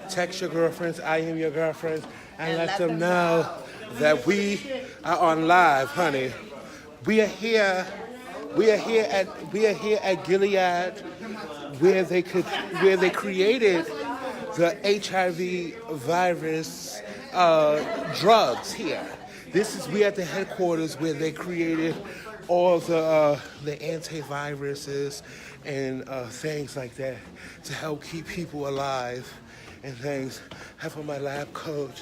Text your girlfriends, I am your girlfriends, and let them know that we are on live, honey. We are here. We are here at Gilead, where they created the HIV virus drugs here. We at the headquarters where they created all the antiviruses and things like that to help keep people alive and things. I have on my lab coat,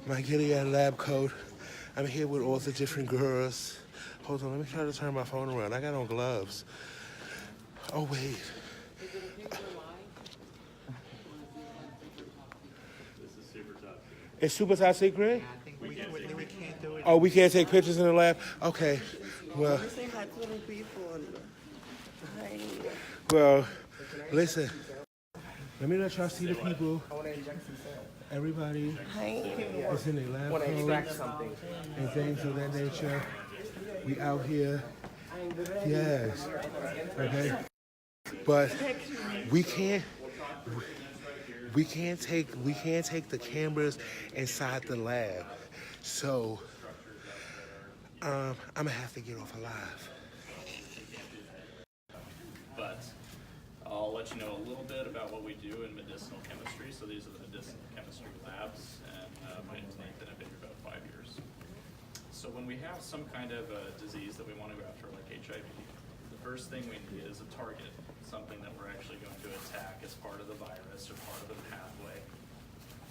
my Gilead lab coat. I'm here with all the different girls. Hold on, let me try to turn my phone around. I got on gloves. Oh, wait. This is super top secret. It's super top secret? I think we can't do it. Oh, we can't take pictures in the lab? Okay. Well, well, listen. Let me let y'all see the people. Everybody is in their lab coats and things of that nature. We out here. Yes. Okay. But we can't take the cameras inside the lab. So I'm gonna have to get off alive. But I'll let you know a little bit about what we do in medicinal chemistry. So these are the medicinal chemistry labs, and my name's Nathan. I've been here about 5 years. So when we have some kind of a disease that we want to go after, like HIV, the first thing we need is a target, something that we're actually going to attack as part of the virus or part of the pathway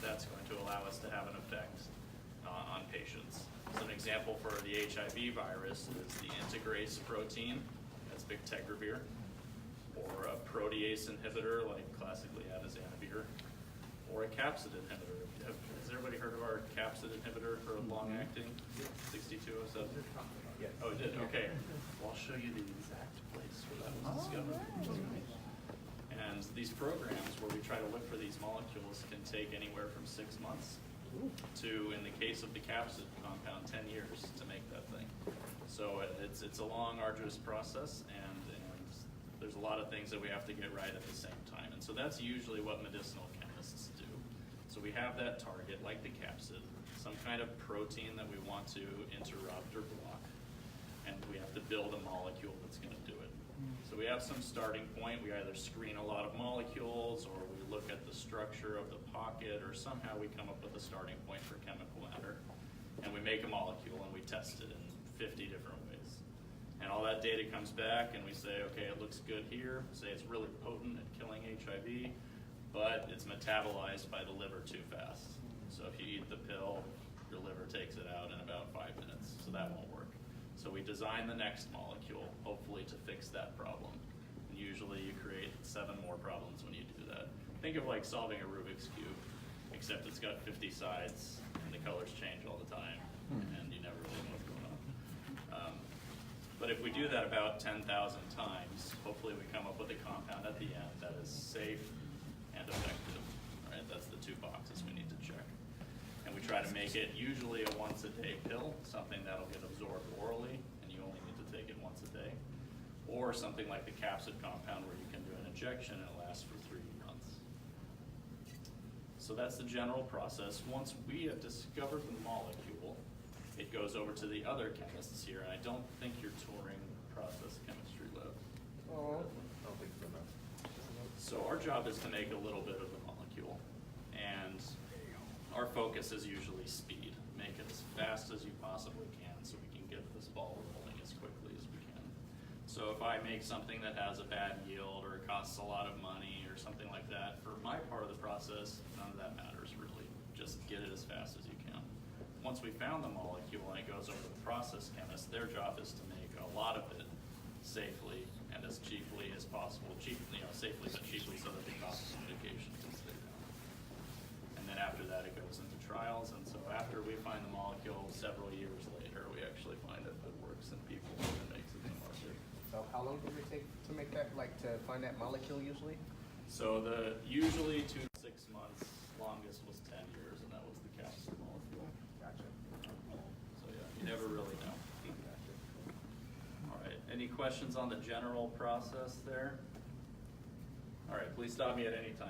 that's going to allow us to have an effect on patients. So an example for the HIV virus is the integrase protein, that's bictegravir, or a protease inhibitor like classically atazanavir, or a capsid inhibitor. Has everybody heard of our capsid inhibitor for long-acting 6207? Yes. Oh, it did? Okay. Well, I'll show you the exact place where that was discovered. And these programs where we try to look for these molecules can take anywhere from 6 months to, in the case of the capsid compound, 10 years to make that thing. So it's a long, arduous process, and there's a lot of things that we have to get right at the same time. And so that's usually what medicinal chemists do. So we have that target, like the capsid, some kind of protein that we want to interrupt or block, and we have to build a molecule that's going to do it. So we have some starting point. We either screen a lot of molecules, or we look at the structure of the pocket, or somehow we come up with a starting point for chemical matter, and we make a molecule and we test it in 50 different ways. And all that data comes back, and we say, okay, it looks good here. Say it's really potent at killing HIV, but it's metabolized by the liver too fast. So if you eat the pill, your liver takes it out in about 5 minutes, so that won't work. So we design the next molecule, hopefully to fix that problem. And usually you create 7 more problems when you do that. Think of like solving a Rubik's Cube, except it's got 50 sides, and the colors change all the time, and you never really know what's going on. But if we do that about 10,000 times, hopefully we come up with a compound at the end that is safe and effective. All right, that's the 2 boxes we need to check. And we try to make it usually a once-a-day pill, something that'll get absorbed orally, and you only need to take it once a day. Or something like the capsid compound where you can do an injection and it lasts for 3 months. So that's the general process. Once we have discovered the molecule, it goes over to the other chemists here, and I don't think you're touring process chemistry lab. Oh, I don't think so, no. So our job is to make a little bit of the molecule, and our focus is usually speed. Make it as fast as you possibly can so we can get this ball rolling as quickly as we can. So if I make something that has a bad yield or it costs a lot of money or something like that, for my part of the process, none of that matters really. Just get it as fast as you can. Once we found the molecule and it goes over to the process chemist, their job is to make a lot of it safely and as cheaply as possible. Safely but cheaply so that the cost of medication can stay down. And then after that it goes into trials, and so after we find the molecule several years later, we actually find if it works in people and makes it in the market. So how long does it take to make that, to find that molecule usually? So usually 2 to 6 months, longest was 10 years, and that was the capsid molecule. Gotcha. So yeah, you never really know. All right, any questions on the general process there? All right, please stop me at any time.